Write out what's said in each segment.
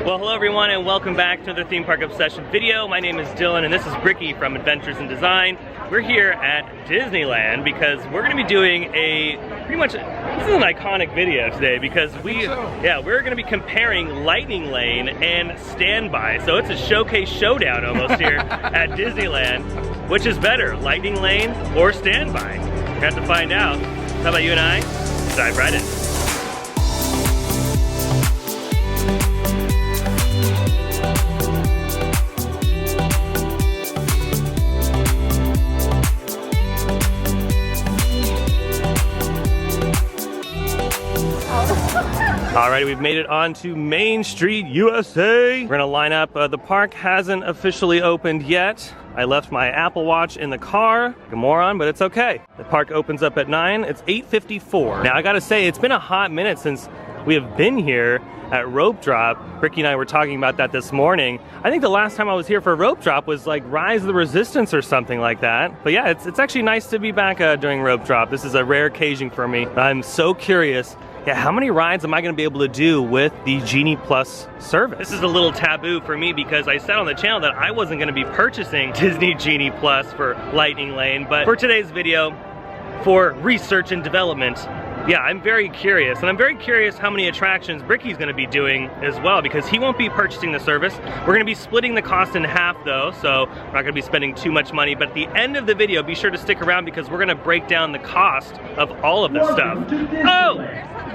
Well, hello everyone and welcome back to the Theme Park Obsession video. My name is Dylan and this is Brickey from Adventures in Design. We're here at Disneyland because we're going to be doing a this is an iconic video today because we're going to be comparing Lightning Lane and Standby. So it's a showcase showdown almost here at Disneyland. Which is better, Lightning Lane or Standby? We're going to have to find out. How about you and I dive right in. Alrighty, we've made it onto Main Street, USA. We're gonna line up. The park hasn't officially opened yet. I left my Apple Watch in the car, like a moron, but it's okay. The park opens up at 9, it's 8:54. Now I gotta say, it's been a hot minute since we have been here at Rope Drop. Brickey and I were talking about that this morning. I think the last time I was here for Rope Drop was like Rise of the Resistance or something like that. But yeah, it's actually nice to be back during Rope Drop. This is a rare occasion for me. I'm so curious. Yeah, how many rides am I gonna be able to do with the Genie Plus service? This is a little taboo for me because I said on the channel that I wasn't gonna be purchasing Disney Genie Plus for Lightning Lane, but for today's video, for research and development, yeah, I'm very curious, and I'm very curious how many attractions Brickey's gonna be doing as well, because he won't be purchasing the service. We're gonna be splitting the cost in half though, so we're not gonna be spending too much money, but at the end of the video, be sure to stick around because we're gonna break down the cost of all of this stuff. Oh,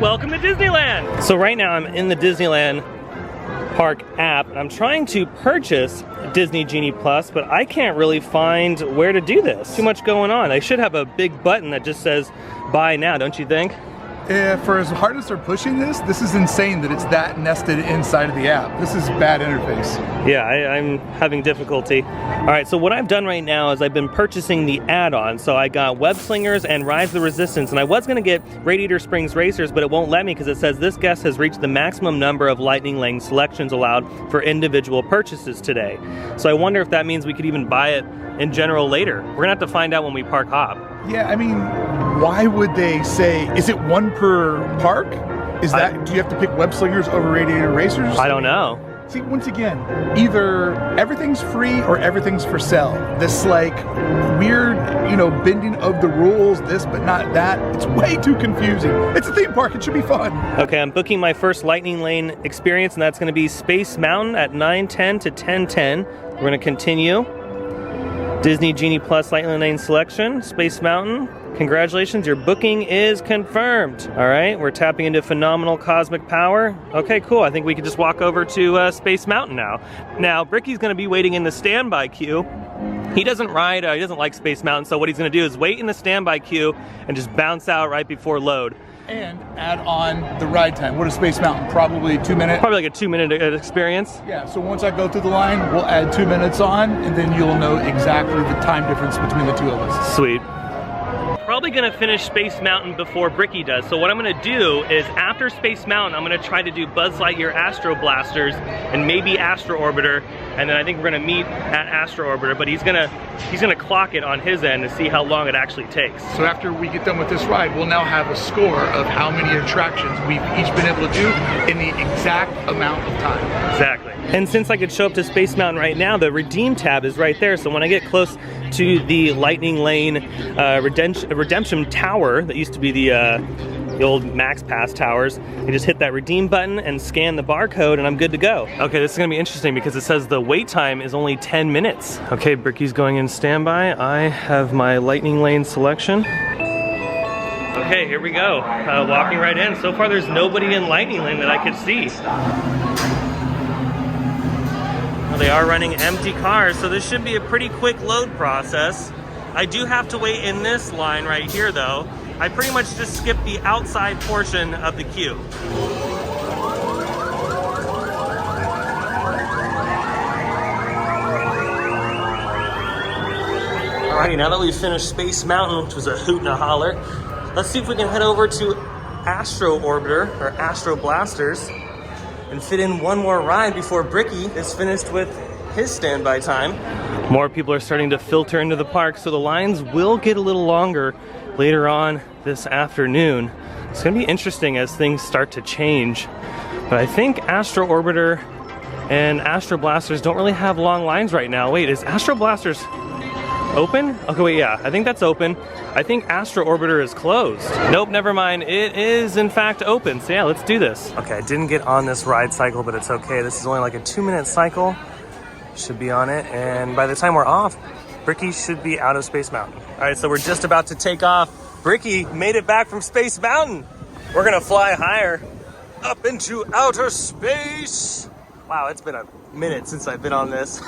welcome to Disneyland! So right now I'm in the Disneyland Park app, and I'm trying to purchase Disney Genie Plus, but I can't really find where to do this. Too much going on. I should have a big button that just says buy now, don't you think? For as hard as they're pushing this is insane that it's that nested inside of the app. This is bad interface. Yeah, I'm having difficulty. All right, so what I've done right now is I've been purchasing the add-on. So I got Web Slingers and Rise of the Resistance, and I was gonna get Radiator Springs Racers, but it won't let me because it says this guest has reached the maximum number of Lightning Lane selections allowed for individual purchases today. So I wonder if that means we could even buy it in general later. We're gonna have to find out when we park hop. Yeah, I mean, why would they say, is it one per park? Is that, do you have to pick Web Slingers over Radiator Racers? I don't know. See, once again, either everything's free or everything's for sale. This like weird, bending of the rules, this but not that. It's way too confusing. It's a theme park, it should be fun. Okay, I'm booking my first Lightning Lane experience, and that's gonna be Space Mountain at 9:10 to 10:10. We're gonna continue. Disney Genie Plus Lightning Lane selection, Space Mountain. Congratulations, your booking is confirmed. All right, we're tapping into phenomenal cosmic power. Okay, cool. I think we could just walk over to Space Mountain now. Now, Brickey's gonna be waiting in the standby queue. He doesn't ride, he doesn't like Space Mountain, so what he's gonna do is wait in the standby queue and just bounce out right before load. And add on the ride time. What is Space Mountain? Probably 2 minutes? Probably like a 2-minute experience. Yeah, so once I go through the line, we'll add 2 minutes on, and then you'll know exactly the time difference between the two of us. Sweet. Probably gonna finish Space Mountain before Brickey does. So what I'm gonna do is after Space Mountain, I'm gonna try to do Buzz Lightyear Astro Blasters and maybe Astro Orbiter, and then I think we're gonna meet at Astro Orbiter, but he's gonna clock it on his end to see how long it actually takes. So after we get done with this ride, we'll now have a score of how many attractions we've each been able to do in the exact amount of time. Exactly. And since I could show up to Space Mountain right now, the Redeem tab is right there, so when I get close to the Lightning Lane Redemption Tower that used to be the old Max Pass towers, you just hit that redeem button and scan the barcode and I'm good to go. Okay, this is gonna be interesting because it says the wait time is only 10 minutes. Okay, Brickey's going in standby. I have my Lightning Lane selection. Okay, here we go. Walking right in. So far there's nobody in Lightning Lane that I could see. Well, they are running empty cars, so this should be a pretty quick load process. I do have to wait in this line right here though. I pretty much just skipped the outside portion of the queue. Alrighty, now that we've finished Space Mountain, which was a hoot and a holler, let's see if we can head over to Astro Orbiter, or Astro Blasters, and fit in one more ride before Brickey is finished with his standby time. More people are starting to filter into the park, so the lines will get a little longer later on this afternoon. It's gonna be interesting as things start to change. But I think Astro Orbiter and Astro Blasters don't really have long lines right now. Wait, is Astro Blasters open? Okay, wait, yeah, I think that's open. I think Astro Orbiter is closed. Nope, never mind. It is in fact open. So yeah, let's do this. Okay, I didn't get on this ride cycle, but it's okay. This is only like a 2-minute cycle. Should be on it, and by the time we're off, Brickey should be out of Space Mountain. All right, so we're just about to take off. Brickey made it back from Space Mountain. We're gonna fly higher up into outer space. Wow, it's been a minute since I've been on this.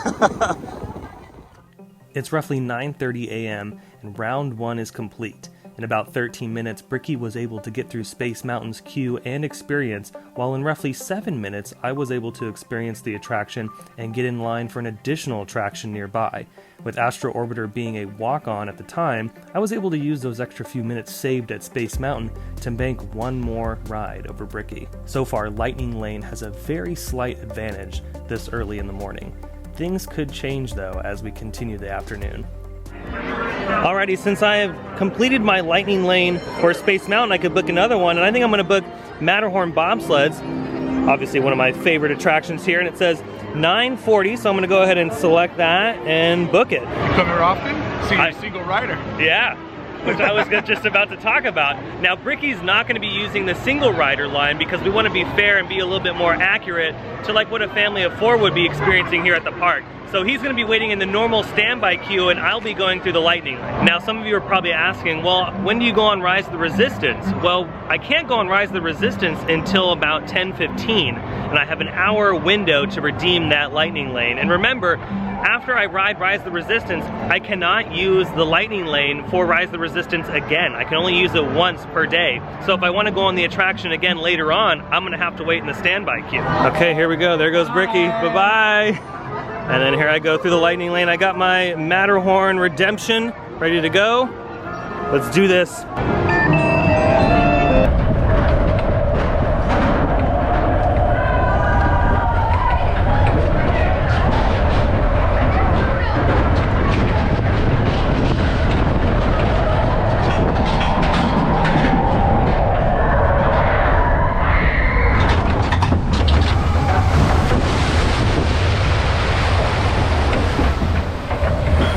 It's roughly 9:30 a.m. and round 1 is complete. In about 13 minutes, Brickey was able to get through Space Mountain's queue and experience, while in roughly 7 minutes, I was able to experience the attraction and get in line for an additional attraction nearby. With Astro Orbiter being a walk-on at the time, I was able to use those extra few minutes saved at Space Mountain to bank one more ride over Brickey. So far, Lightning Lane has a very slight advantage this early in the morning. Things could change though as we continue the afternoon. Alrighty, since I have completed my Lightning Lane for Space Mountain, I could book another one, and I think I'm going to book Matterhorn bobsleds. Obviously one of my favorite attractions here, and it says 9:40, so I'm going to go ahead and select that and book it. You come here often? See your single rider. Yeah, which I was just about to talk about. Now, Brickey's not going to be using the single rider line because we want to be fair and be a little bit more accurate to like what a family of 4 would be experiencing here at the park. So he's going to be waiting in the normal standby queue, and I'll be going through the Lightning Lane. Now, some of you are probably asking, well, when do you go on Rise of the Resistance? Well, I can't go on Rise of the Resistance until about 10:15, and I have an hour window to redeem that Lightning Lane. And remember, after I ride Rise of the Resistance, I cannot use the Lightning Lane for Rise of the Resistance again. I can only use it once per day. So if I want to go on the attraction again later on, I'm going to have to wait in the standby queue. Okay, here we go. There goes Brickey. Bye-bye. And then here I go through the Lightning Lane. I got my Matterhorn redemption ready to go. Let's do this.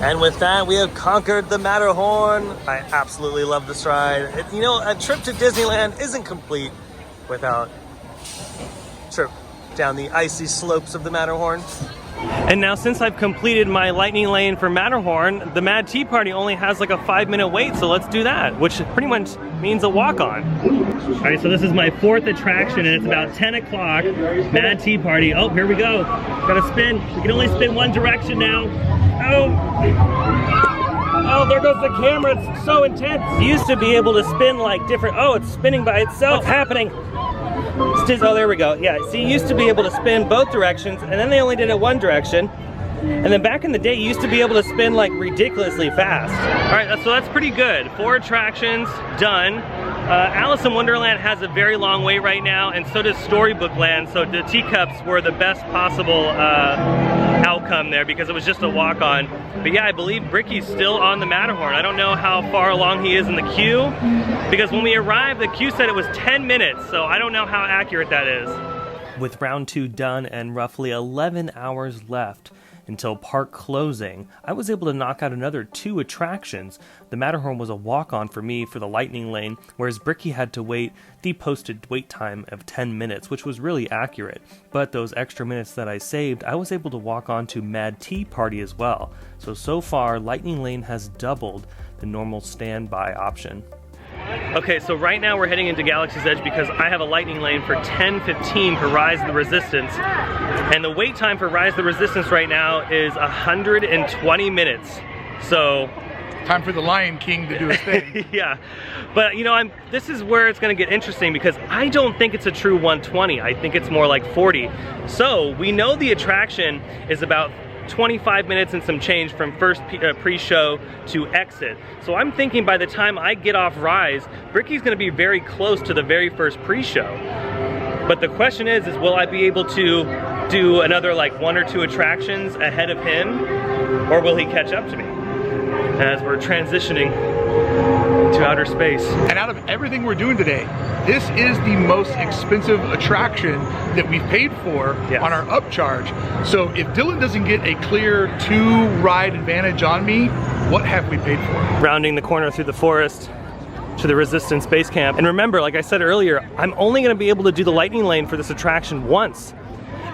And with that, we have conquered the Matterhorn. I absolutely love this ride. You know, a trip to Disneyland isn't complete without a trip down the icy slopes of the Matterhorn. And now, since I've completed my Lightning Lane for Matterhorn, the Mad Tea Party only has like a 5-minute wait, so let's do that, which pretty much means a walk-on. All right, so this is my 4th attraction, and it's about 10 o'clock, Mad Tea Party. Oh, here we go. Gotta spin. We can only spin one direction now. Oh, there goes the camera. It's so intense. You used to be able to spin like different, oh, it's spinning by itself. What's happening? Oh, there we go. Yeah, see, you used to be able to spin both directions, and then they only did it one direction. And then back in the day, you used to be able to spin like ridiculously fast. All right, so that's pretty good. 4 attractions done. Alice in Wonderland has a very long wait right now, and so does Storybook Land. So the teacups were the best possible outcome there because it was just a walk-on. But yeah, I believe Brickey's still on the Matterhorn. I don't know how far along he is in the queue, because when we arrived, the queue said it was 10 minutes, so I don't know how accurate that is. With round 2 done and roughly 11 hours left until park closing, I was able to knock out another 2 attractions. The Matterhorn was a walk-on for me for the Lightning Lane, whereas Brickey had to wait the posted wait time of 10 minutes, which was really accurate. But those extra minutes that I saved, I was able to walk on to Mad Tea Party as well. So far, Lightning Lane has doubled the normal standby option. Okay, so right now we're heading into Galaxy's Edge because I have a Lightning Lane for 10:15 for Rise of the Resistance. And the wait time for Rise of the Resistance right now is 120 minutes. So time for the Lion King to do his thing. Yeah, but you know, this is where it's gonna get interesting because I don't think it's a true 120. I think it's more like 40. So we know the attraction is about 25 minutes and some change from first pre-show to exit. So I'm thinking by the time I get off Rise, Brickey's gonna be very close to the very first pre-show. But the question is will I be able to do another like 1 or 2 attractions ahead of him, or will he catch up to me? As we're transitioning to outer space. And out of everything we're doing today, this is the most expensive attraction that we've paid for on our upcharge. So if Dylan doesn't get a clear 2-ride advantage on me, what have we paid for? Rounding the corner through the forest to the Resistance Base Camp. And remember, like I said earlier, I'm only gonna be able to do the Lightning Lane for this attraction once.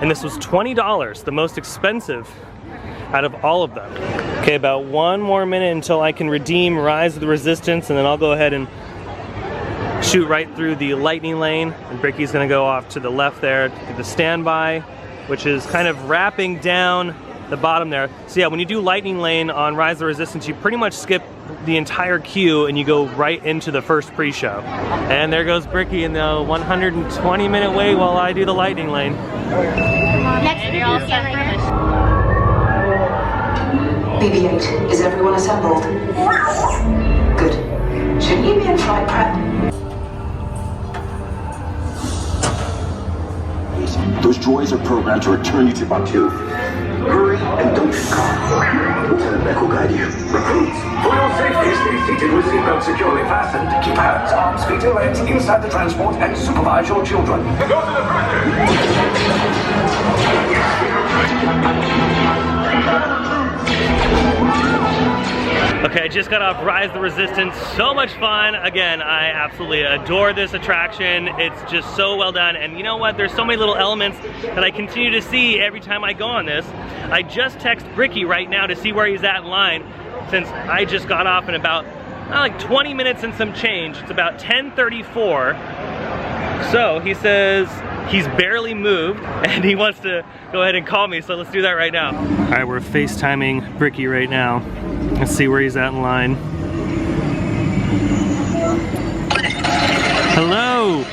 And this was $20, the most expensive out of all of them. Okay, about 1 more minute until I can redeem Rise of the Resistance, and then I'll go ahead and shoot right through the Lightning Lane. And Brickey's gonna go off to the left there to the standby, which is kind of wrapping down the bottom there. So yeah, when you do Lightning Lane on Rise of the Resistance, you pretty much skip the entire queue and you go right into the first pre-show. And there goes Brickey in the 120-minute wait while I do the Lightning Lane. BB-8, is everyone assembled? Good. Should you be in flight prep? Those droids are programmed to return you to Batuu. Hurry and don't get caught. Lieutenant Beck will guide you. Recruits, for your safety, stay seated with seatbelts securely fastened. Keep hands, arms, feet, and legs inside the transport and supervise your children. Go to the Okay, I just got off Rise of the Resistance. So much fun. Again, I absolutely adore this attraction. It's just so well done. And you know what? There's so many little elements that I continue to see every time I go on this. I just text Brickey right now to see where he's at in line, since I just got off in about like 20 minutes and some change. It's about 10:34. So he says he's barely moved and he wants to go ahead and call me, so let's do that right now. All right, we're FaceTiming Brickey right now. Let's see where he's at in line. Hello.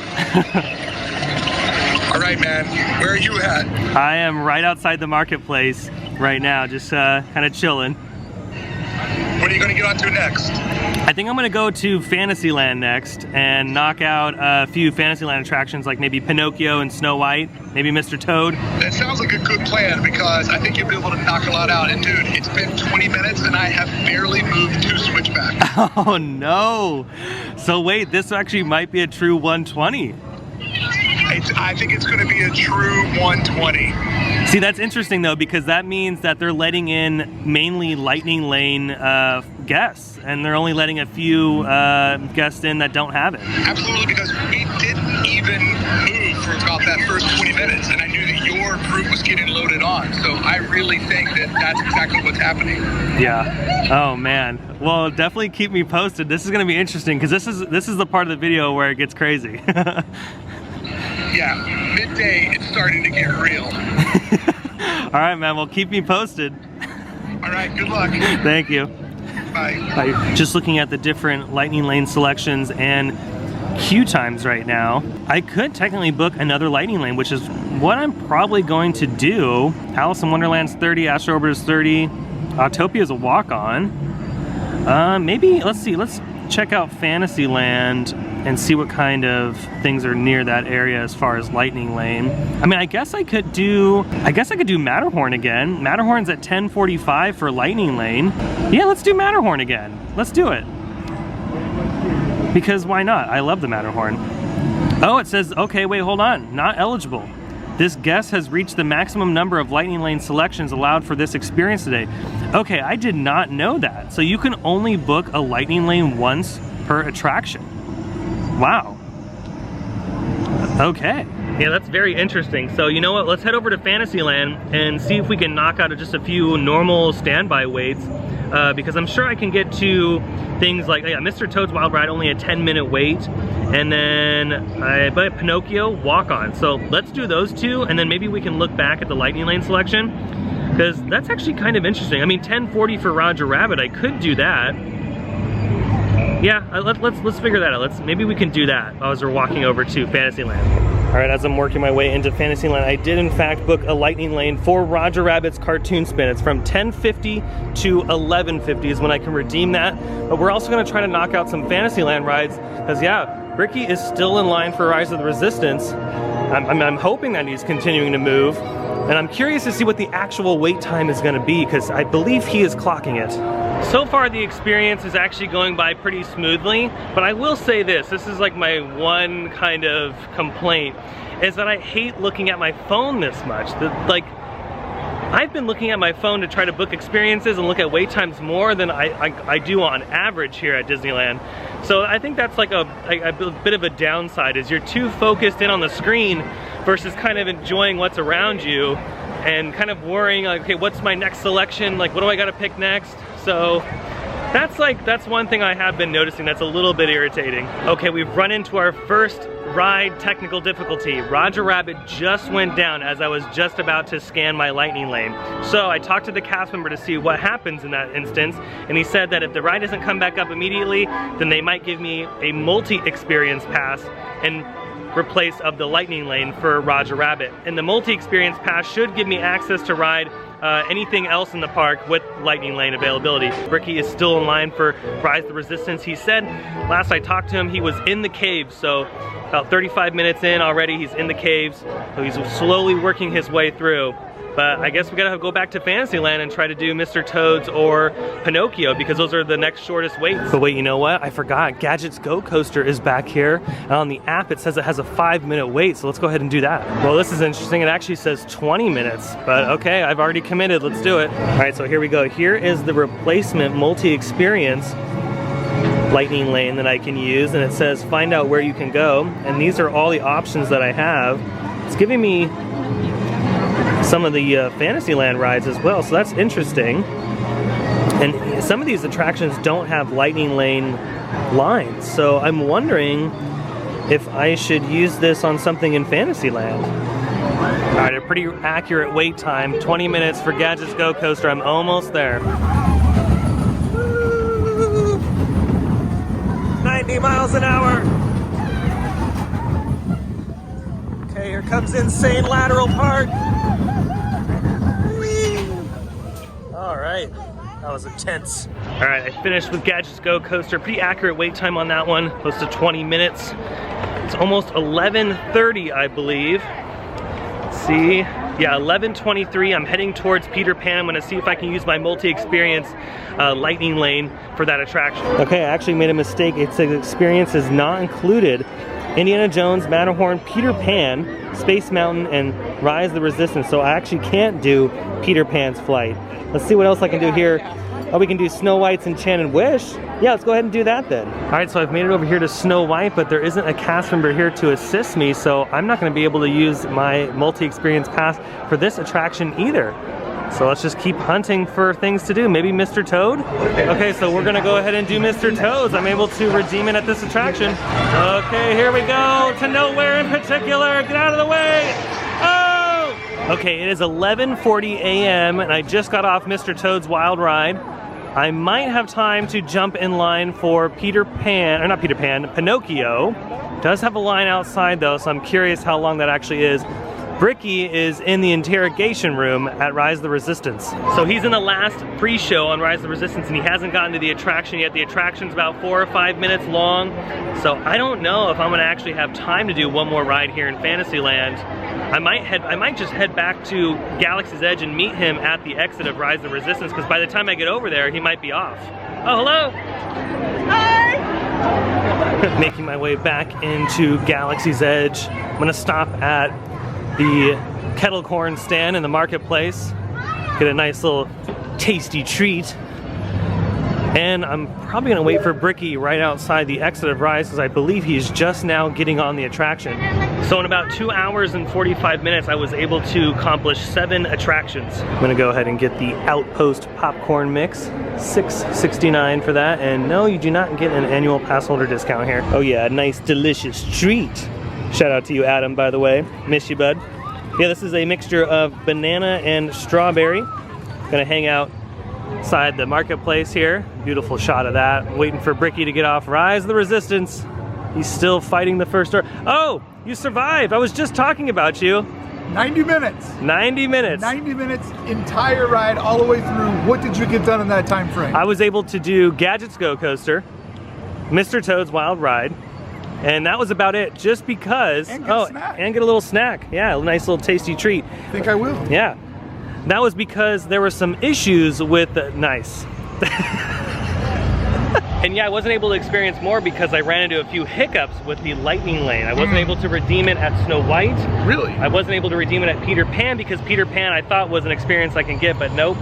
All right, man, where are you at? I am right outside the marketplace right now, just kind of chilling. What are you gonna get onto next? I think I'm gonna go to Fantasyland next and knock out a few Fantasyland attractions like maybe Pinocchio and Snow White, maybe Mr. Toad. That sounds like a good plan because I think you'll be able to knock a lot out. And dude, it's been 20 minutes and I have barely moved 2 switchbacks. Oh no. So wait, this actually might be a true 120. I think it's gonna be a true 120. See, that's interesting though, because that means that they're letting in mainly Lightning Lane guests, and they're only letting a few guests in that don't have it. Absolutely, because we didn't even move for about that first 20 minutes, and I knew that your group was getting loaded on, so I really think that that's exactly what's happening. Yeah. Oh man. Well, definitely keep me posted. This is gonna be interesting because this is the part of the video where it gets crazy. Yeah, midday, it's starting to get real. All right, man. Well, keep me posted. All right, good luck. Thank you. Bye. Bye. Just looking at the different Lightning Lane selections and queue times right now, I could technically book another Lightning Lane, which is what I'm probably going to do. Alice in Wonderland's 30, Astro Orbiter's 30, Autopia's a walk-on. Maybe, let's see, let's check out Fantasyland and see what kind of things are near that area as far as Lightning Lane. I mean, I guess I could do Matterhorn again. Matterhorn's at 10:45 for Lightning Lane. Yeah, let's do Matterhorn again. Let's do it. Because why not? I love the Matterhorn. Oh, it says, okay, wait, hold on. Not eligible. This guest has reached the maximum number of Lightning Lane selections allowed for this experience today. Okay, I did not know that. So you can only book a Lightning Lane once per attraction. Wow. Okay. Yeah, that's very interesting. So you know what? Let's head over to Fantasyland and see if we can knock out just a few normal standby waits. Because I'm sure I can get to things like, yeah, Mr. Toad's Wild Ride, only a 10-minute wait. And then I bet Pinocchio, walk-on. So let's do those two, and then maybe we can look back at the Lightning Lane selection, because that's actually kind of interesting. I mean, 10:40 for Roger Rabbit, I could do that. Yeah, let's figure that out. Maybe we can do that as we're walking over to Fantasyland. All right, as I'm working my way into Fantasyland, I did in fact book a Lightning Lane for Roger Rabbit's cartoon spin. It's from 10:50 to 11:50 is when I can redeem that. But we're also gonna try to knock out some Fantasyland rides, because yeah, Brickey is still in line for Rise of the Resistance. I'm hoping that he's continuing to move. And I'm curious to see what the actual wait time is gonna be, because I believe he is clocking it. So far the experience is actually going by pretty smoothly, but I will say this is like my one kind of complaint, is that I hate looking at my phone this much. Like, I've been looking at my phone to try to book experiences and look at wait times more than I do on average here at Disneyland. So I think that's like a bit of a downside, is you're too focused in on the screen versus kind of enjoying what's around you and kind of worrying like, okay, what's my next selection? Like, what do I gotta pick next? So that's one thing I have been noticing that's a little bit irritating. Okay, we've run into our first ride technical difficulty. Roger Rabbit just went down as I was just about to scan my Lightning Lane. So I talked to the cast member to see what happens in that instance, and he said that if the ride doesn't come back up immediately, then they might give me a multi-experience pass in replace of the Lightning Lane for Roger Rabbit. And the multi-experience pass should give me access to ride anything else in the park with Lightning Lane availability. Brickey is still in line for Rise of the Resistance. He said, last I talked to him, he was in the caves, so about 35 minutes in already, he's in the caves. So he's slowly working his way through. But I guess we gotta go back to Fantasyland and try to do Mr. Toad's or Pinocchio, because those are the next shortest waits. But wait, you know what? I forgot. Gadget's Go Coaster is back here. And on the app, it says it has a 5-minute wait, so let's go ahead and do that. Well, this is interesting. It actually says 20 minutes, but okay, I've already committed. Let's do it. All right, so here we go. Here is the replacement multi-experience Lightning Lane that I can use, and it says find out where you can go. And these are all the options that I have. It's giving me some of the Fantasyland rides as well, so that's interesting. And some of these attractions don't have Lightning Lane lines, so I'm wondering if I should use this on something in Fantasyland. All right, a pretty accurate wait time, 20 minutes for Gadget's Go Coaster. I'm almost there. 90 miles an hour. Okay, here comes Insane Lateral Park. All right, that was intense. All right, I finished with Gadget's Go Coaster. Pretty accurate wait time on that one, close to 20 minutes. It's almost 11:30, I believe. Let's see, yeah, 11:23. I'm heading towards Peter Pan. I'm gonna see if I can use my multi-experience Lightning Lane for that attraction. Okay, I actually made a mistake. It says experience is not included. Indiana Jones, Matterhorn, Peter Pan, Space Mountain, and Rise of the Resistance. So I actually can't do Peter Pan's flight. Let's see what else I can do here. Oh, we can do Snow White's Enchanted Wish. Yeah, let's go ahead and do that then. All right, so I've made it over here to Snow White, but there isn't a cast member here to assist me, so I'm not gonna be able to use my multi-experience pass for this attraction either. So let's just keep hunting for things to do. Maybe Mr. Toad? Okay, so we're gonna go ahead and do Mr. Toad's. I'm able to redeem it at this attraction. Okay, here we go, to nowhere in particular. Get out of the way. Oh! Okay, it is 11:40 a.m. and I just got off Mr. Toad's Wild Ride. I might have time to jump in line for Peter Pan, or not Peter Pan, Pinocchio. Does have a line outside though, so I'm curious how long that actually is. Brickey is in the interrogation room at Rise of the Resistance. So he's in the last pre-show on Rise of the Resistance and he hasn't gotten to the attraction yet. The attraction's about 4 or 5 minutes long. So I don't know if I'm gonna actually have time to do one more ride here in Fantasyland. I might just head back to Galaxy's Edge and meet him at the exit of Rise of the Resistance, because by the time I get over there, he might be off. Oh, hello. Hi. Making my way back into Galaxy's Edge. I'm gonna stop at the kettle corn stand in the marketplace, get a nice little tasty treat, and I'm probably gonna wait for Brickey right outside the exit of Rise, because I believe he's just now getting on the attraction. So in about 2 hours and 45 minutes, I was able to accomplish 7 attractions. I'm gonna go ahead and get the Outpost popcorn mix, $6.69 for that, and no, you do not get an annual pass holder discount here. Oh yeah, a nice delicious treat. Shout out to you, Adam, by the way. Miss you, bud. Yeah, this is a mixture of banana and strawberry. Gonna hang out inside the marketplace here. Beautiful shot of that. Waiting for Brickey to get off Rise of the Resistance. He's still fighting the first door. Oh, you survived. I was just talking about you. 90 minutes. 90 minutes. 90 minutes, entire ride, all the way through. What did you get done in that time frame? I was able to do Gadget's Go Coaster, Mr. Toad's Wild Ride, and that was about it, just because. And get a snack. And get a little snack. Yeah, a nice little tasty treat. I think I will. Yeah. That was because there were some issues with, nice. And yeah, I wasn't able to experience more because I ran into a few hiccups with the Lightning Lane. I wasn't able to redeem it at Snow White. Really? I wasn't able to redeem it at Peter Pan because Peter Pan I thought was an experience I can get, but nope.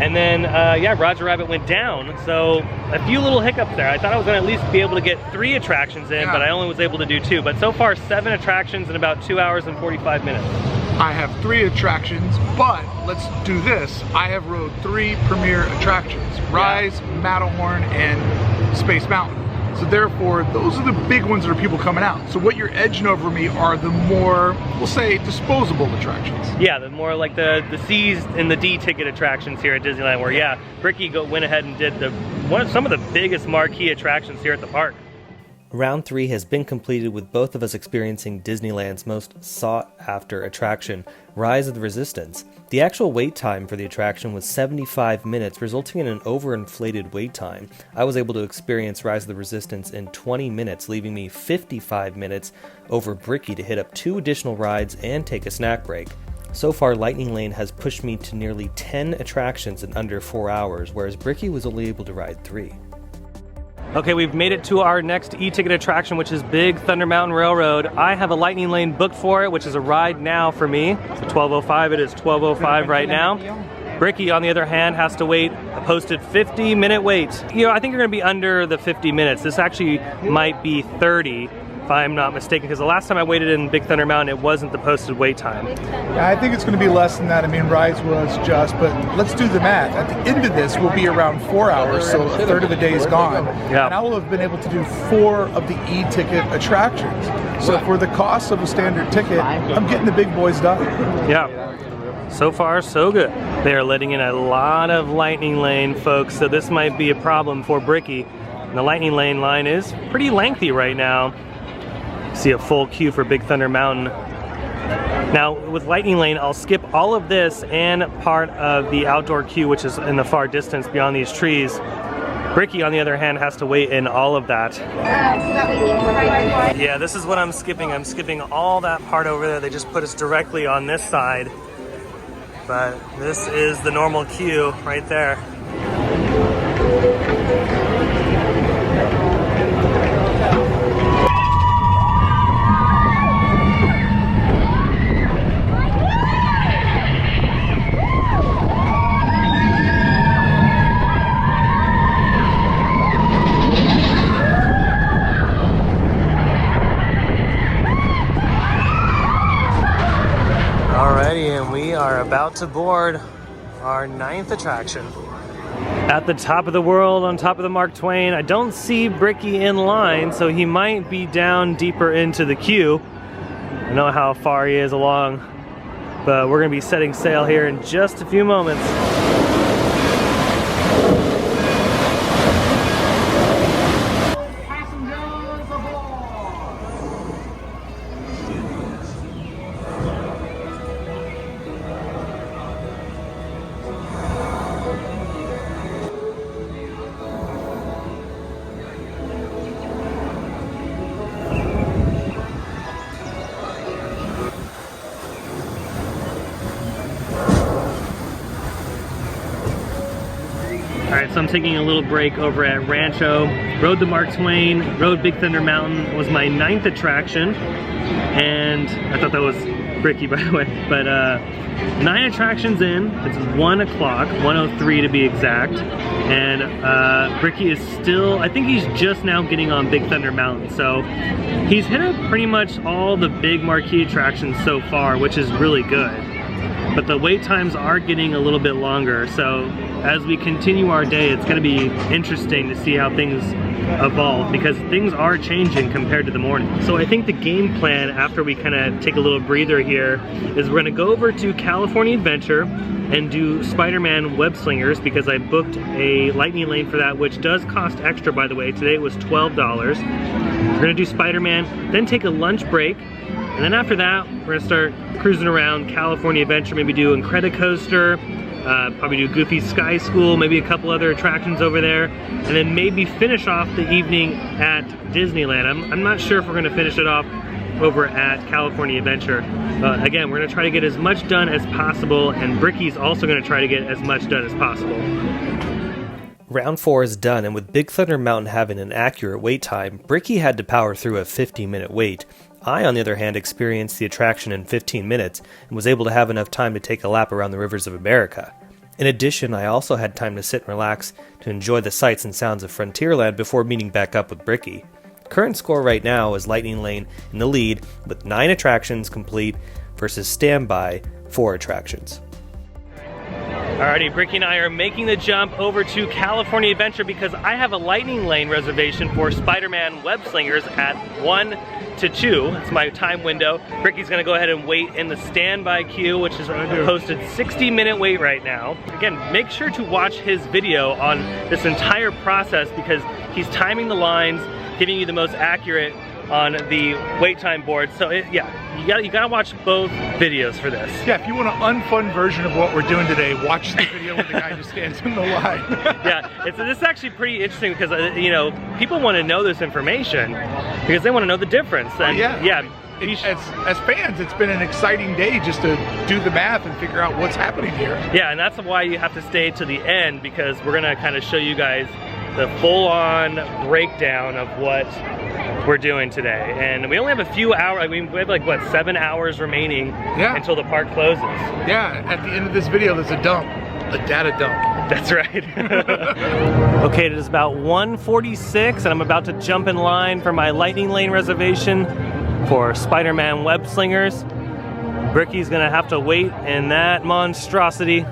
And then, yeah, Roger Rabbit went down, so a few little hiccups there. I thought I was gonna at least be able to get 3 attractions in, but I only was able to do 2. But so far, 7 attractions in about 2 hours and 45 minutes. I have 3 attractions, but let's do this. I have rode 3 premier attractions: Rise, Matterhorn, and Space Mountain. So therefore, those are the big ones that are people coming out. So what you're edging over me are the more, we'll say, disposable attractions. Yeah, the more like the C's and the D ticket attractions here at Disneyland, where yeah, Brickey went ahead and did some of the biggest marquee attractions here at the park. Round 3 has been completed with both of us experiencing Disneyland's most sought-after attraction, Rise of the Resistance. The actual wait time for the attraction was 75 minutes, resulting in an overinflated wait time. I was able to experience Rise of the Resistance in 20 minutes, leaving me 55 minutes over Brickey to hit up 2 additional rides and take a snack break. So far, Lightning Lane has pushed me to nearly 10 attractions in under 4 hours, whereas Brickey was only able to ride 3. Okay, we've made it to our next e-ticket attraction, which is Big Thunder Mountain Railroad. I have a Lightning Lane booked for it, which is a ride now for me. It's 12:05, it is 12:05 right now. Brickey, on the other hand, has to wait a posted 50-minute wait. You know, I think you're gonna be under the 50 minutes. This actually might be 30, if I'm not mistaken, because the last time I waited in Big Thunder Mountain, it wasn't the posted wait time. Yeah, I think it's going to be less than that. I mean, Rise was just, but let's do the math. At the end of this, we'll be around 4 hours, so a third of the day is gone. Yeah. And I will have been able to do 4 of the e-ticket attractions. So for the cost of a standard ticket, I'm getting the big boys done. Yeah. So far, so good. They are letting in a lot of Lightning Lane folks, so this might be a problem for Brickey. And the Lightning Lane line is pretty lengthy right now. See a full queue for Big Thunder Mountain. Now with Lightning Lane, I'll skip all of this and part of the outdoor queue, which is in the far distance beyond these trees. Brickey, on the other hand, has to wait in all of that. Yeah, this is what I'm skipping. I'm skipping all that part over there. They just put us directly on this side. But this is the normal queue right there. And we are about to board our 9th attraction. At the top of the world, on top of the Mark Twain. I don't see Brickey in line, so he might be down deeper into the queue. I don't know how far he is along, but we're gonna be setting sail here in just a few moments. Alright, so I'm taking a little break over at Rancho. Rode the Mark Twain, rode Big Thunder Mountain. It was my 9th attraction. And I thought that was Brickey, by the way. But 9 attractions in. It's 1 o'clock, 1:03 to be exact. And Brickey is still, I think he's just now getting on Big Thunder Mountain. So he's hit up pretty much all the big marquee attractions so far, which is really good. But the wait times are getting a little bit longer, so as we continue our day, it's going to be interesting to see how things evolve, because things are changing compared to the morning. So I think the game plan, after we kind of take a little breather here, is we're going to go over to California Adventure and do Spider-Man Web Slingers, because I booked a Lightning Lane for that, which does cost extra, by the way. Today it was $12. We're going to do Spider-Man, then take a lunch break. And then after that, we're gonna start cruising around California Adventure, maybe do Incredicoaster, probably do Goofy Sky School, maybe a couple other attractions over there, and then maybe finish off the evening at Disneyland. I'm not sure if we're gonna finish it off over at California Adventure. Again, we're gonna try to get as much done as possible, and Brickey's also gonna try to get as much done as possible. Round 4 is done, and with Big Thunder Mountain having an accurate wait time, Brickey had to power through a 50-minute wait. I, on the other hand, experienced the attraction in 15 minutes and was able to have enough time to take a lap around the rivers of America. In addition, I also had time to sit and relax to enjoy the sights and sounds of Frontierland before meeting back up with Brickey. Current score right now is Lightning Lane in the lead with 9 attractions complete versus Standby 4 attractions. Alrighty, Brickey and I are making the jump over to California Adventure because I have a Lightning Lane reservation for Spider-Man Web Slingers at 1 to 2. It's my time window. Brickey's gonna go ahead and wait in the standby queue, which is a posted 60-minute wait right now. Again, make sure to watch his video on this entire process because he's timing the lines, giving you the most accurate on the wait time board. So you gotta watch both videos for this. Yeah, if you want an unfun version of what we're doing today, watch the video where the guy just stands in the line. Yeah, this is actually pretty interesting because you know, people want to know this information because they want to know the difference. And as fans, it's been an exciting day just to do the math and figure out what's happening here. Yeah, and that's why you have to stay to the end because we're gonna kind of show you guys the full-on breakdown of what we're doing today. And we only have a few hours, I mean, we have like, what, 7 hours remaining until the park closes. Yeah, at the end of this video, there's a dump, a data dump. That's right. Okay, it is about 1:46 and I'm about to jump in line for my Lightning Lane reservation for Spider-Man Web Slingers. Brickey's gonna have to wait in that monstrosity.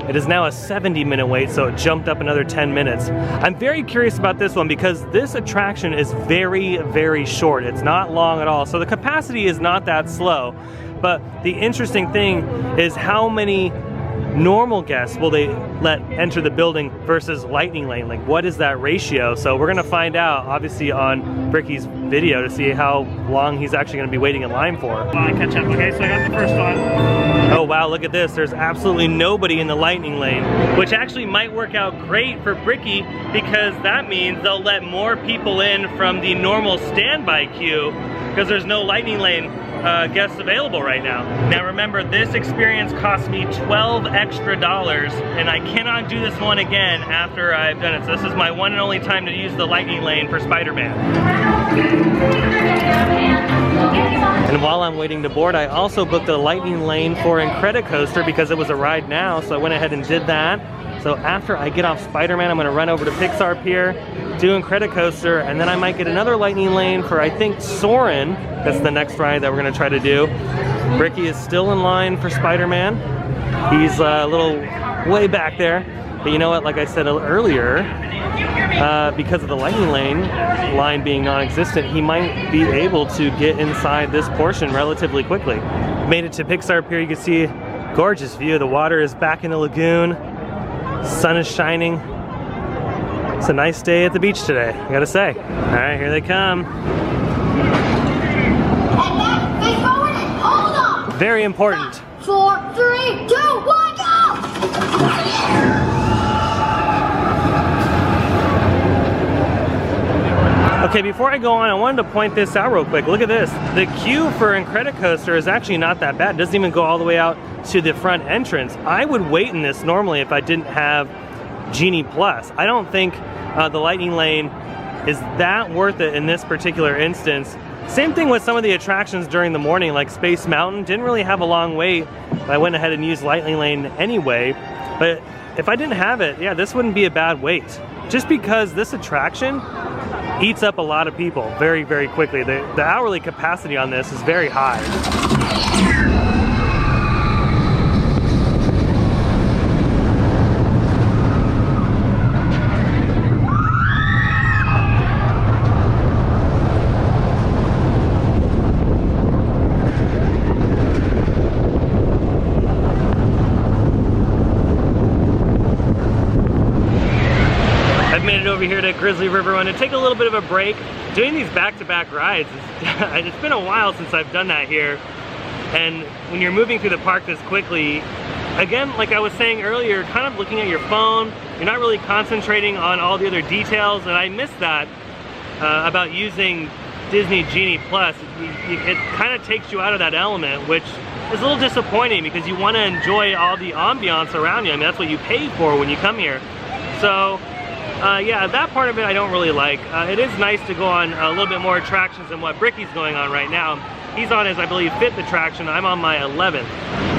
It is now a 70-minute wait, so it jumped up another 10 minutes. I'm very curious about this one because this attraction is very, very short. It's not long at all, so the capacity is not that slow. But the interesting thing is how many normal guests will they let enter the building versus Lightning Lane? Like, what is that ratio? So we're gonna find out, obviously, on Brickey's video to see how long he's actually gonna be waiting in line for. Catch up. Okay, so I got the first one. Oh wow, look at this. There's absolutely nobody in the Lightning Lane, which actually might work out great for Brickey because that means they'll let more people in from the normal standby queue because there's no Lightning Lane guests available right now. Now remember, this experience cost me $12 extra, and I cannot do this one again after I've done it. So this is my one and only time to use the Lightning Lane for Spider-Man. And while I'm waiting to board, I also booked a Lightning Lane for Incredicoaster because it was a ride now, so I went ahead and did that. So after I get off Spider-Man, I'm gonna run over to Pixar Pier, do Incredicoaster, and then I might get another Lightning Lane for, I think, Soarin'. That's the next ride that we're gonna try to do. Brickey is still in line for Spider-Man. He's a little way back there. But you know what, like I said earlier, because of the Lightning Lane line being non-existent, he might be able to get inside this portion relatively quickly. Made it to Pixar Pier. You can see a gorgeous view. The water is back in the lagoon. Sun is shining. It's a nice day at the beach today, I gotta say. All right, here they come. Hold on. Very important. 4, 3, 2, 1, go! Okay, before I go on, I wanted to point this out real quick. Look at this. The queue for Incredicoaster is actually not that bad. It doesn't even go all the way out to the front entrance. I would wait in this normally if I didn't have Genie Plus. I don't think the Lightning Lane is that worth it in this particular instance. Same thing with some of the attractions during the morning, like Space Mountain. Didn't really have a long wait. I went ahead and used Lightning Lane anyway. But if I didn't have it, yeah, this wouldn't be a bad wait. Just because this attraction eats up a lot of people very, very quickly. The hourly capacity on this is very high. Over here to Grizzly River. I want to take a little bit of a break. Doing these back-to-back rides, it's been a while since I've done that here. And when you're moving through the park this quickly, again, like I was saying earlier, kind of looking at your phone, you're not really concentrating on all the other details, and I missed that about using Disney Genie Plus. It kind of takes you out of that element, which is a little disappointing because you want to enjoy all the ambiance around you. I mean, that's what you pay for when you come here. So Yeah, that part of it I don't really like. It is nice to go on a little bit more attractions than what Brickey's going on right now. He's on his, I believe, 5th attraction. I'm on my 11th.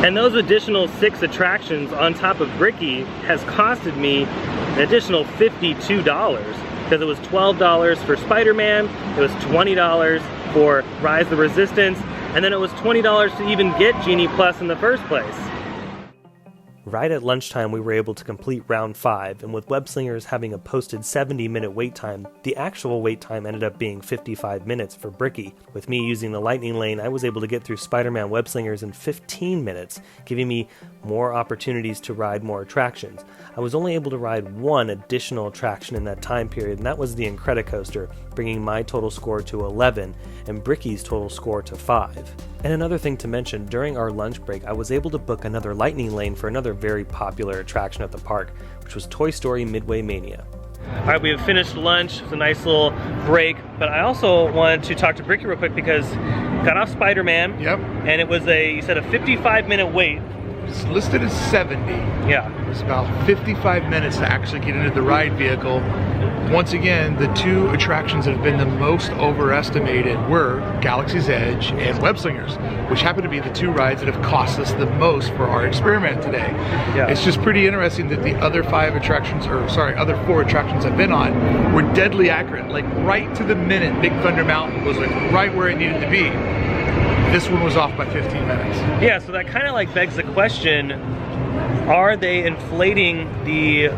And those additional 6 attractions on top of Brickey has costed me an additional $52 because it was $12 for Spider-Man, it was $20 for Rise the Resistance, and then it was $20 to even get Genie Plus in the first place. Right at lunchtime, we were able to complete round 5, and with Web Slingers having a posted 70-minute wait time, the actual wait time ended up being 55 minutes for Brickey. With me using the Lightning Lane, I was able to get through Spider-Man Web Slingers in 15 minutes, giving me more opportunities to ride more attractions. I was only able to ride one additional attraction in that time period, and that was the Incredicoaster, bringing my total score to 11, and Brickey's total score to 5. And another thing to mention, during our lunch break, I was able to book another Lightning Lane for another very popular attraction at the park, which was Toy Story Midway Mania. Alright, we have finished lunch. It was a nice little break, but I also wanted to talk to Brickey real quick because got off Spider-Man. Yep. And it was you said a 55-minute wait. It's listed as 70. Yeah. It's about 55 minutes to actually get into the ride vehicle. Once again, the 2 attractions that have been the most overestimated were Galaxy's Edge and Web Slingers, which happen to be the 2 rides that have cost us the most for our experiment today. Yeah. It's just pretty interesting that the other 5 attractions, or sorry, other 4 attractions I've been on were deadly accurate, like right to the minute. Big Thunder Mountain was like right where it needed to be. This one was off by 15 minutes. Yeah, so that kind of like begs the question, are they inflating the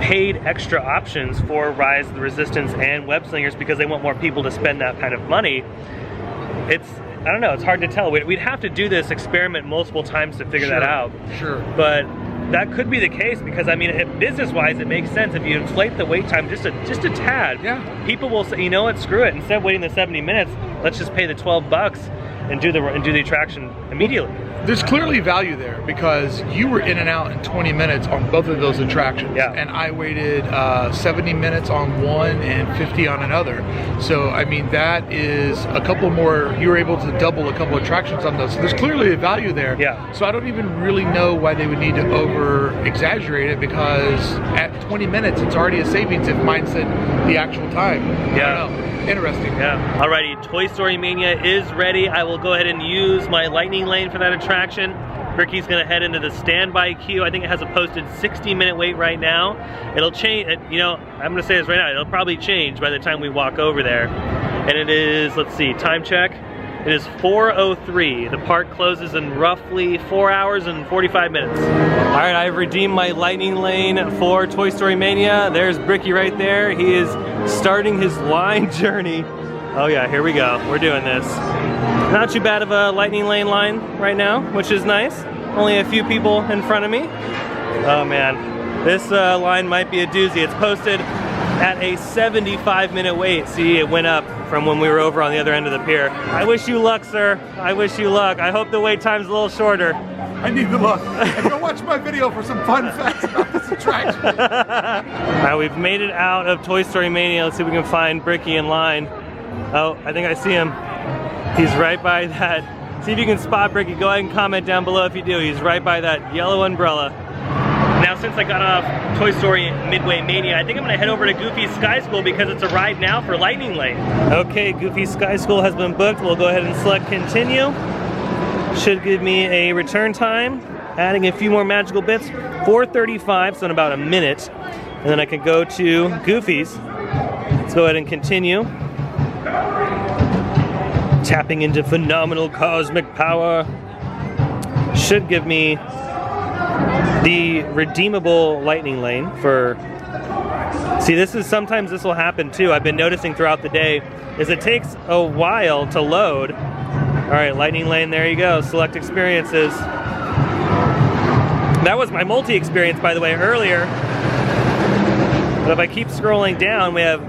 paid extra options for Rise of the Resistance and Web Slingers because they want more people to spend that kind of money? I don't know, it's hard to tell. We'd have to do this experiment multiple times to figure that out. Sure. But that could be the case because, I mean, business-wise, it makes sense. If you inflate the wait time just a tad, yeah, people will say, you know what, screw it. Instead of waiting the 70 minutes, let's just pay the $12 and do the attraction immediately. There's clearly value there because you were in and out in 20 minutes on both of those attractions. Yeah. And I waited 70 minutes on one and 50 on another. So, I mean, that is a couple more, you were able to double a couple attractions on those. So there's clearly a value there. Yeah. So I don't even really know why they would need to over-exaggerate it because at 20 minutes, it's already a savings if mine said the actual time. Yeah. I don't know. Interesting. Yeah. Alrighty, Toy Story Mania is ready. I will go ahead and use my Lightning Lane for that attraction. Brickey's gonna head into the standby queue. I think it has a posted 60-minute wait right now. It'll change, you know, I'm gonna say this right now, it'll probably change by the time we walk over there. And it is, let's see, time check. It is 4:03. The park closes in roughly 4 hours and 45 minutes. All right, I've redeemed my Lightning Lane for Toy Story Mania. There's Brickey right there. He is starting his line journey. Oh yeah, here we go. We're doing this. Not too bad of a Lightning Lane line right now, which is nice. Only a few people in front of me. Oh man, this line might be a doozy. It's posted at a 75-minute wait. See, it went up from when we were over on the other end of the pier. I wish you luck, sir. I wish you luck. I hope the wait time's a little shorter. I need the luck. And go watch my video for some fun facts about this attraction. All right, we've made it out of Toy Story Mania. Let's see if we can find Brickey in line. Oh, I think I see him. He's right by that. See if you can spot Brickey. Go ahead and comment down below if you do. He's right by that yellow umbrella. Now, since I got off Toy Story Midway Mania, I think I'm gonna head over to Goofy's Sky School because it's a ride now for Lightning Lane. Okay, Goofy's Sky School has been booked. We'll go ahead and select continue. Should give me a return time. Adding a few more magical bits. 4:35, so in about a minute. And then I can go to Goofy's. Let's go ahead and continue. Tapping into phenomenal cosmic power. Should give me the redeemable Lightning Lane for... See, sometimes this will happen too. I've been noticing throughout the day is it takes a while to load. All right, Lightning Lane, there you go. Select experiences. That was my multi-experience, by the way, earlier. But if I keep scrolling down, we have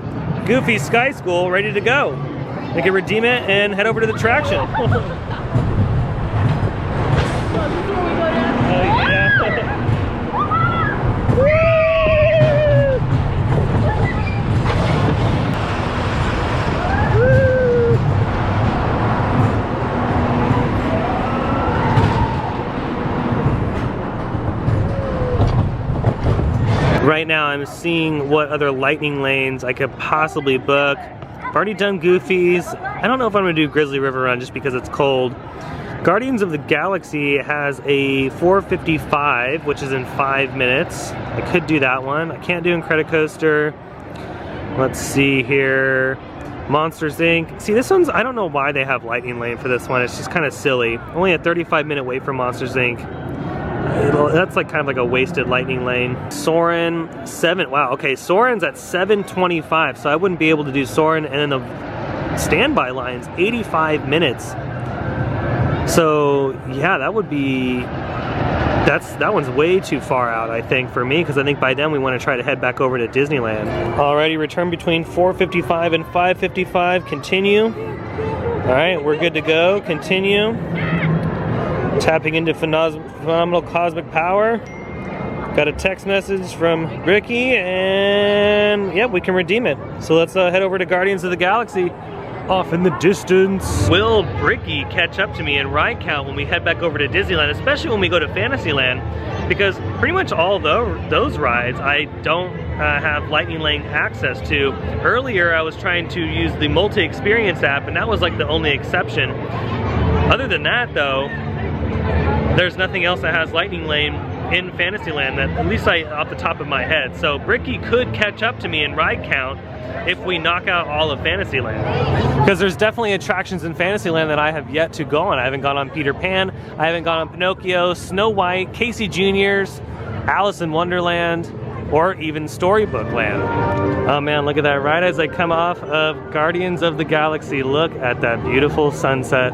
Goofy Sky School ready to go. I can redeem it and head over to the attraction. Right now I'm seeing what other lightning lanes I could possibly book. I've already done Goofy's. I don't know if I'm gonna do Grizzly River Run just because it's cold. Guardians of the Galaxy has a 4:55, which is in 5 minutes. I could do that one. I can't do Incredicoaster. Let's see here. Monsters Inc. See, this one's, I don't know why they have Lightning Lane for this one. It's just kind of silly. Only a 35-minute wait for Monsters Inc. That's like kind of like a wasted Lightning Lane. Soarin', 7, wow, okay, Soarin's at 7:25, so I wouldn't be able to do Soarin', and then the standby line's 85 minutes. So yeah, that would be, that one's way too far out, I think, for me, because I think by then we want to try to head back over to Disneyland. Alrighty, return between 4:55 and 5:55, continue. Alright, we're good to go, continue. Tapping into phenomenal cosmic power. Got a text message from Brickey, and yep, we can redeem it. So let's head over to Guardians of the Galaxy. Off in the distance. Will Brickey catch up to me in ride count when we head back over to Disneyland, especially when we go to Fantasyland? Because pretty much all those rides I don't have Lightning Lane access to. Earlier I was trying to use the multi-experience app, and that was like the only exception. Other than that though, there's nothing else that has Lightning Lane in Fantasyland, that at least off the top of my head. So Brickey could catch up to me in ride count if we knock out all of Fantasyland. Because there's definitely attractions in Fantasyland that I have yet to go on. I haven't gone on Peter Pan, I haven't gone on Pinocchio, Snow White, Casey Jr.'s, Alice in Wonderland, or even Storybook Land. Oh man, look at that. Right as I come off of Guardians of the Galaxy, look at that beautiful sunset.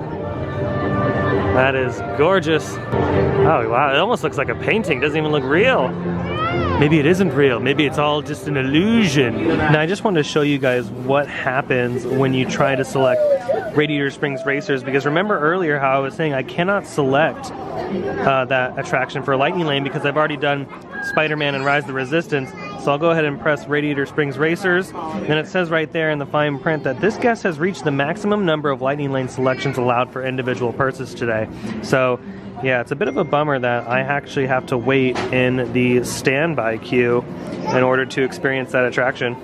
That is gorgeous. Oh wow, it almost looks like a painting. It doesn't even look real. Maybe it isn't real. Maybe it's all just an illusion. Now I just wanted to show you guys what happens when you try to select Radiator Springs Racers, because remember earlier how I was saying I cannot select that attraction for Lightning Lane because I've already done Spider-Man and Rise of the Resistance. So I'll go ahead and press Radiator Springs Racers. Then it says right there in the fine print that this guest has reached the maximum number of Lightning Lane selections allowed for individual purchase today. So yeah, it's a bit of a bummer that I actually have to wait in the standby queue in order to experience that attraction.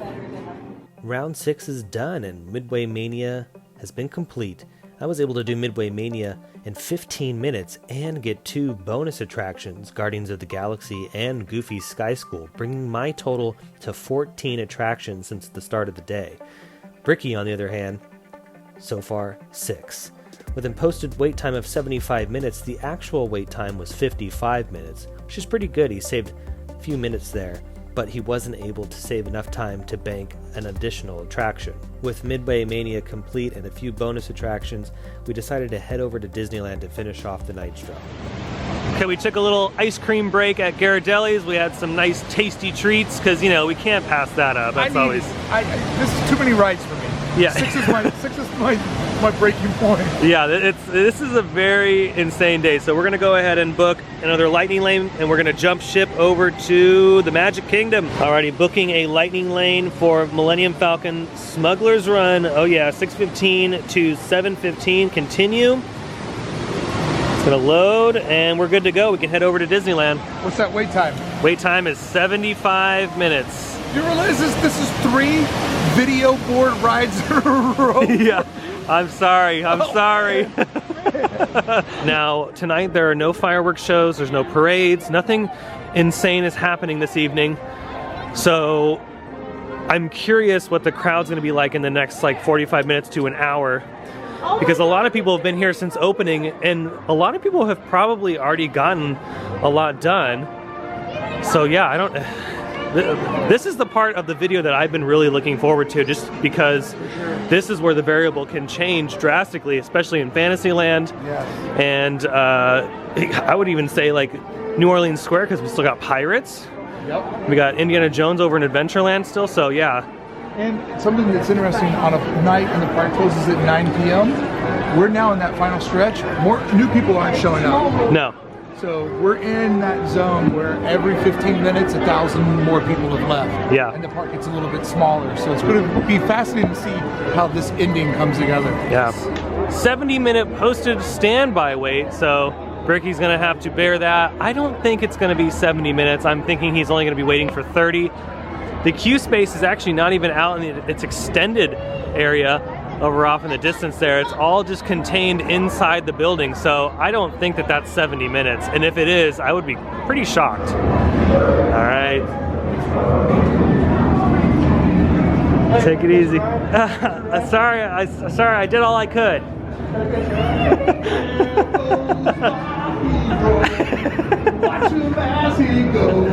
Round 6 is done and Midway Mania has been complete. I was able to do Midway Mania in 15 minutes and get 2 bonus attractions, Guardians of the Galaxy and Goofy's Sky School, bringing my total to 14 attractions since the start of the day. Brickey, on the other hand, so far 6. With a posted wait time of 75 minutes, the actual wait time was 55 minutes, which is pretty good. He saved a few minutes there, but he wasn't able to save enough time to bank an additional attraction. With Midway Mania complete and a few bonus attractions, we decided to head over to Disneyland to finish off the night stroll. Okay, we took a little ice cream break at Ghirardelli's. We had some nice tasty treats because, you know, we can't pass that up. That's this is too many rides for me. Yeah. 6 is my breaking point. Yeah, this is a very insane day. So we're gonna go ahead and book another Lightning Lane, and we're gonna jump ship over to the Magic Kingdom. Alrighty, booking a Lightning Lane for Millennium Falcon Smuggler's Run. Oh yeah, 6:15 to 7:15. Continue. It's gonna load, and we're good to go. We can head over to Disneyland. What's that wait time? Wait time is 75 minutes. You realize this is 3 video board rides in a row? Yeah, I'm sorry. Now, tonight there are no fireworks shows, there's no parades, nothing insane is happening this evening. So I'm curious what the crowd's gonna be like in the next like 45 minutes to an hour. Because a lot of people have been here since opening, and a lot of people have probably already gotten a lot done. So yeah, this is the part of the video that I've been really looking forward to, just because this is where the variable can change drastically, especially in Fantasyland. Yeah. And I would even say like New Orleans Square, because we still got Pirates. Yep. We got Indiana Jones over in Adventureland still, so yeah. And something that's interesting, on a night when the park closes at 9 p.m., we're now in that final stretch. More new people aren't showing up. No. So we're in that zone where every 15 minutes, 1,000 more people have left. Yeah. And the park gets a little bit smaller. So it's going to be fascinating to see how this ending comes together. Yeah. 70-minute posted standby wait, so Brickey's gonna have to bear that. I don't think it's gonna be 70 minutes. I'm thinking he's only gonna be waiting for 30. The queue space is actually not even out in its extended area over off in the distance there. It's all just contained inside the building, so I don't think that that's 70 minutes. And if it is, I would be pretty shocked. All right. Take it easy. Sorry, I did all I could. Watch him as he goes.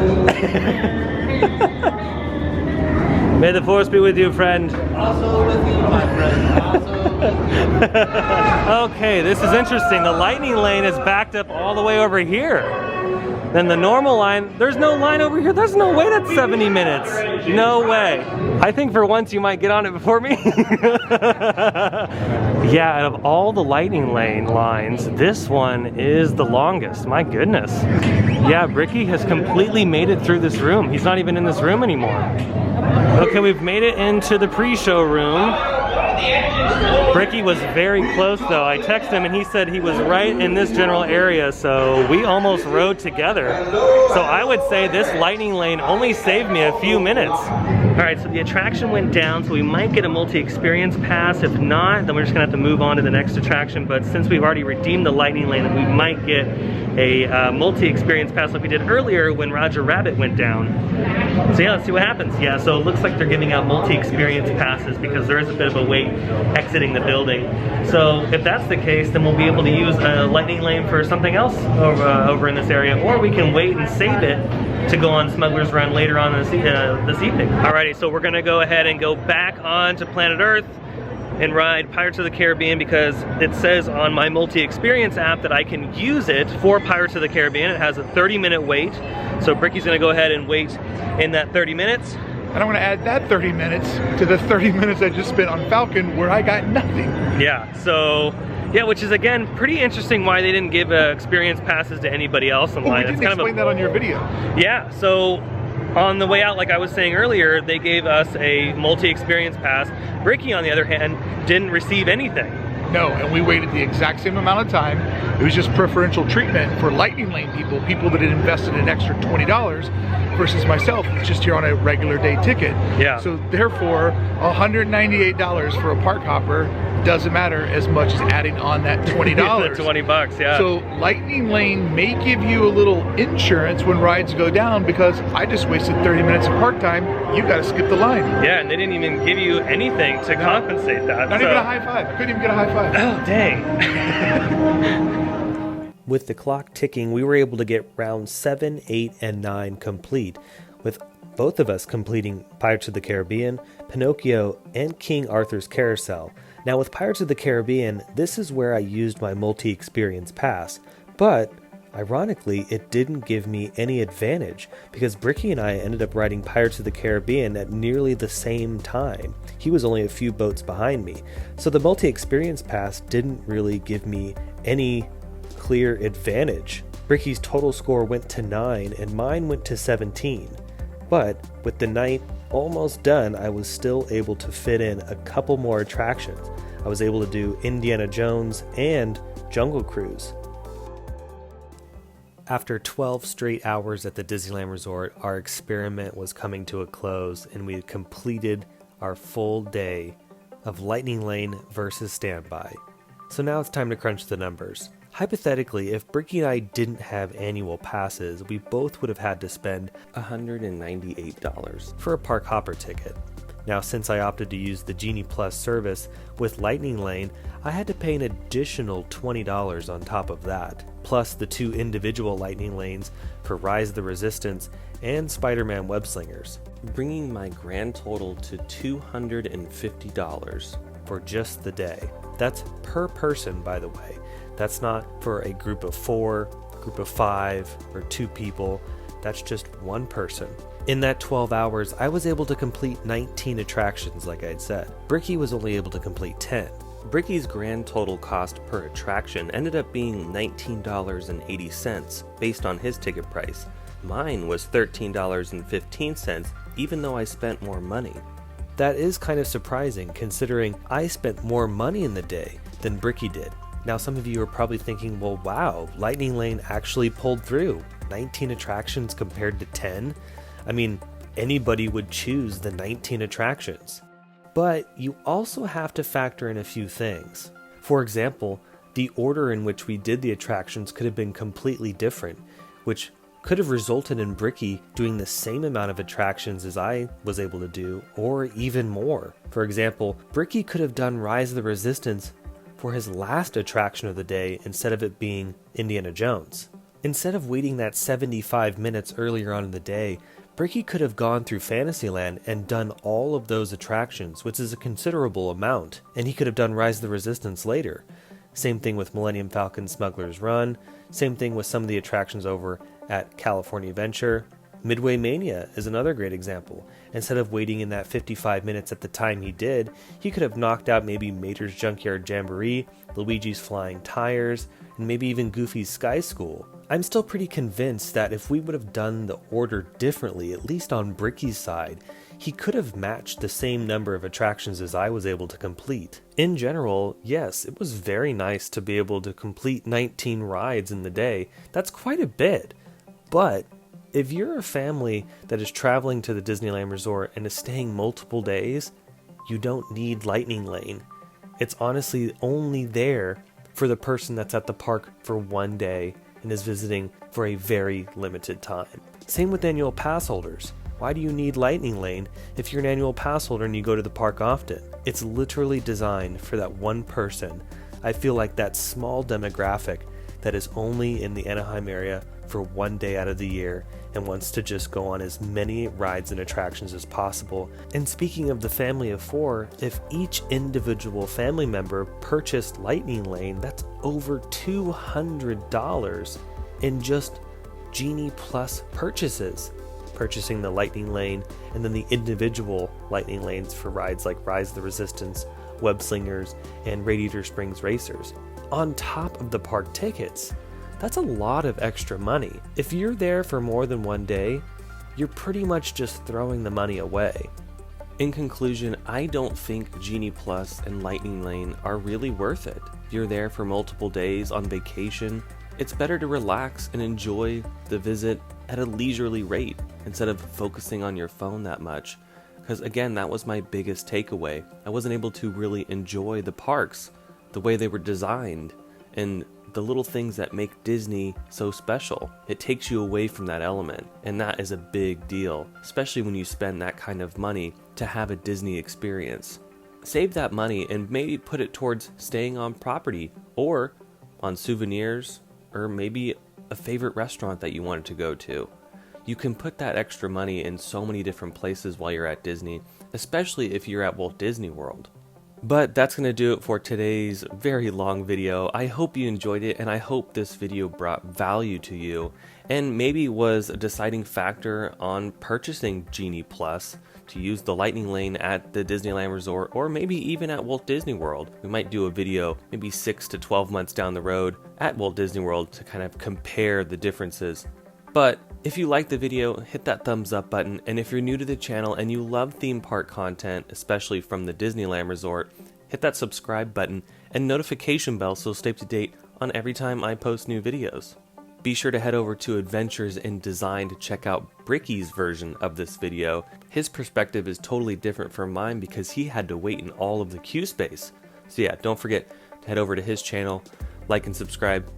May the force be with you, friend. Also with you, my friend. Also with you. Okay, this is interesting. The lightning lane is backed up all the way over here. Then the normal line, there's no line over here. There's no way that's 70 minutes. No way. I think for once you might get on it before me. Yeah, out of all the lightning lane lines, this one is the longest. My goodness. Yeah, Brickey has completely made it through this room. He's not even in this room anymore. Okay, we've made it into the pre-show room. Brickey was very close though. I texted him and he said he was right in this general area, so we almost rode together. So I would say this lightning lane only saved me a few minutes. All right, so the attraction went down, so we might get a multi-experience pass. If not, then we're just gonna have to move on to the next attraction. But since we've already redeemed the lightning lane, we might get a multi-experience pass like we did earlier when Roger Rabbit went down. So yeah, let's see what happens. Yeah, so it looks like they're giving out multi-experience passes because there is a bit of a wait exiting the building. So if that's the case, then we'll be able to use a lightning lane for something else over in this area, or we can wait and save it to go on Smuggler's Run later on this evening. Alrighty, so we're gonna go ahead and go back on to Planet Earth and ride Pirates of the Caribbean because it says on my multi-experience app that I can use it for Pirates of the Caribbean. It has a 30-minute wait. So Brickey's gonna go ahead and wait in that 30 minutes. And I'm gonna add that 30 minutes to the 30 minutes I just spent on Falcon where I got nothing. Yeah, so, yeah, which is again, pretty interesting why they didn't give experience passes to anybody else in line. You didn't explain that on your video. Yeah, so on the way out, like I was saying earlier, they gave us a multi-experience pass. Brickey, on the other hand, didn't receive anything. No, and we waited the exact same amount of time. It was just preferential treatment for lightning lane people that had invested an extra $20 versus myself, who's just here on a regular day ticket. Yeah. So therefore, $198 for a park hopper doesn't matter as much as adding on that $20. The 20 bucks, yeah. So lightning lane may give you a little insurance when rides go down because I just wasted 30 minutes of park time. You got to skip the line. Yeah, and they didn't even give you anything to compensate that. Not even a high five. I couldn't even get a high five. Oh, dang. With the clock ticking, we were able to get rounds 7, 8, and 9 complete, with both of us completing Pirates of the Caribbean, Pinocchio, and King Arthur's Carousel. Now with Pirates of the Caribbean, this is where I used my multi-experience pass, but ironically, it didn't give me any advantage because Brickey and I ended up riding Pirates of the Caribbean at nearly the same time. He was only a few boats behind me, so the multi-experience pass didn't really give me any clear advantage. Brickey's total score went to 9 and mine went to 17. But with the night almost done, I was still able to fit in a couple more attractions. I was able to do Indiana Jones and Jungle Cruise. After 12 straight hours at the Disneyland Resort, our experiment was coming to a close and we had completed our full day of Lightning Lane versus Standby. So now it's time to crunch the numbers. Hypothetically, if Brickey and I didn't have annual passes, we both would have had to spend $198 for a park hopper ticket. Now, since I opted to use the Genie Plus service with Lightning Lane, I had to pay an additional $20 on top of that, plus the 2 individual Lightning Lanes for Rise of the Resistance and Spider-Man Web Slingers, bringing my grand total to $250 for just the day. That's per person, by the way. That's not for a group of 4, group of 5, or 2 people. That's just one person. In that 12 hours, I was able to complete 19 attractions, like I'd said. Brickey was only able to complete 10. Brickey's grand total cost per attraction ended up being $19.80 based on his ticket price. Mine was $13.15, even though I spent more money. That is kind of surprising considering I spent more money in the day than Brickey did. Now some of you are probably thinking, well, wow, Lightning Lane actually pulled through. 19 attractions compared to 10? I mean, anybody would choose the 19 attractions. But you also have to factor in a few things. For example, the order in which we did the attractions could have been completely different, which could have resulted in Brickey doing the same amount of attractions as I was able to do, or even more. For example, Brickey could have done Rise of the Resistance for his last attraction of the day instead of it being Indiana Jones. Instead of waiting that 75 minutes earlier on in the day, Brickey could have gone through Fantasyland and done all of those attractions, which is a considerable amount, and he could have done Rise of the Resistance later. Same thing with Millennium Falcon Smuggler's Run, same thing with some of the attractions over at California Adventure. Midway Mania is another great example. Instead of waiting in that 55 minutes at the time he did, he could have knocked out maybe Mater's Junkyard Jamboree, Luigi's Flying Tires, and maybe even Goofy's Sky School. I'm still pretty convinced that if we would have done the order differently, at least on Brickey's side, he could have matched the same number of attractions as I was able to complete. In general, yes, it was very nice to be able to complete 19 rides in the day. That's quite a bit. But if you're a family that is traveling to the Disneyland Resort and is staying multiple days, you don't need Lightning Lane. It's honestly only there for the person that's at the park for one day and is visiting for a very limited time. Same with annual pass holders. Why do you need Lightning Lane if you're an annual pass holder and you go to the park often? It's literally designed for that one person. I feel like that small demographic that is only in the Anaheim area for one day out of the year and wants to just go on as many rides and attractions as possible. And speaking of the family of four, if each individual family member purchased Lightning Lane, that's over $200 in just Genie Plus purchases. Purchasing the Lightning Lane and then the individual Lightning Lanes for rides like Rise of the Resistance, Web Slingers, and Radiator Springs Racers. On top of the park tickets, that's a lot of extra money. If you're there for more than one day, you're pretty much just throwing the money away. In conclusion, I don't think Genie Plus and Lightning Lane are really worth it. If you're there for multiple days on vacation, it's better to relax and enjoy the visit at a leisurely rate instead of focusing on your phone that much. Because again, that was my biggest takeaway. I wasn't able to really enjoy the parks the way they were designed and the little things that make Disney so special. It takes you away from that element, and that is a big deal, especially when you spend that kind of money to have a Disney experience. Save that money and maybe put it towards staying on property or on souvenirs or maybe a favorite restaurant that you wanted to go to. You can put that extra money in so many different places while you're at Disney, especially if you're at Walt Disney World. But that's going to do it for today's very long video. I hope you enjoyed it, and I hope this video brought value to you and maybe was a deciding factor on purchasing Genie Plus to use the Lightning Lane at the Disneyland Resort or maybe even at Walt Disney World. We might do a video maybe 6 to 12 months down the road at Walt Disney World to kind of compare the differences. But if you liked the video, hit that thumbs up button, and if you're new to the channel and you love theme park content, especially from the Disneyland Resort, hit that subscribe button and notification bell so stay up to date on every time I post new videos. Be sure to head over to Adventures in Design to check out Brickey's version of this video. His perspective is totally different from mine because he had to wait in all of the queue space. So yeah, don't forget to head over to his channel, like and subscribe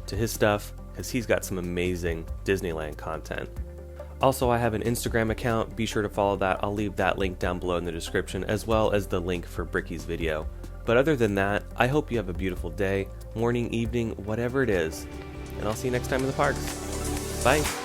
to his stuff, because he's got some amazing Disneyland content. Also, I have an Instagram account. Be sure to follow that. I'll leave that link down below in the description, as well as the link for Brickey's video. But other than that, I hope you have a beautiful day, morning, evening, whatever it is. And I'll see you next time in the parks. Bye.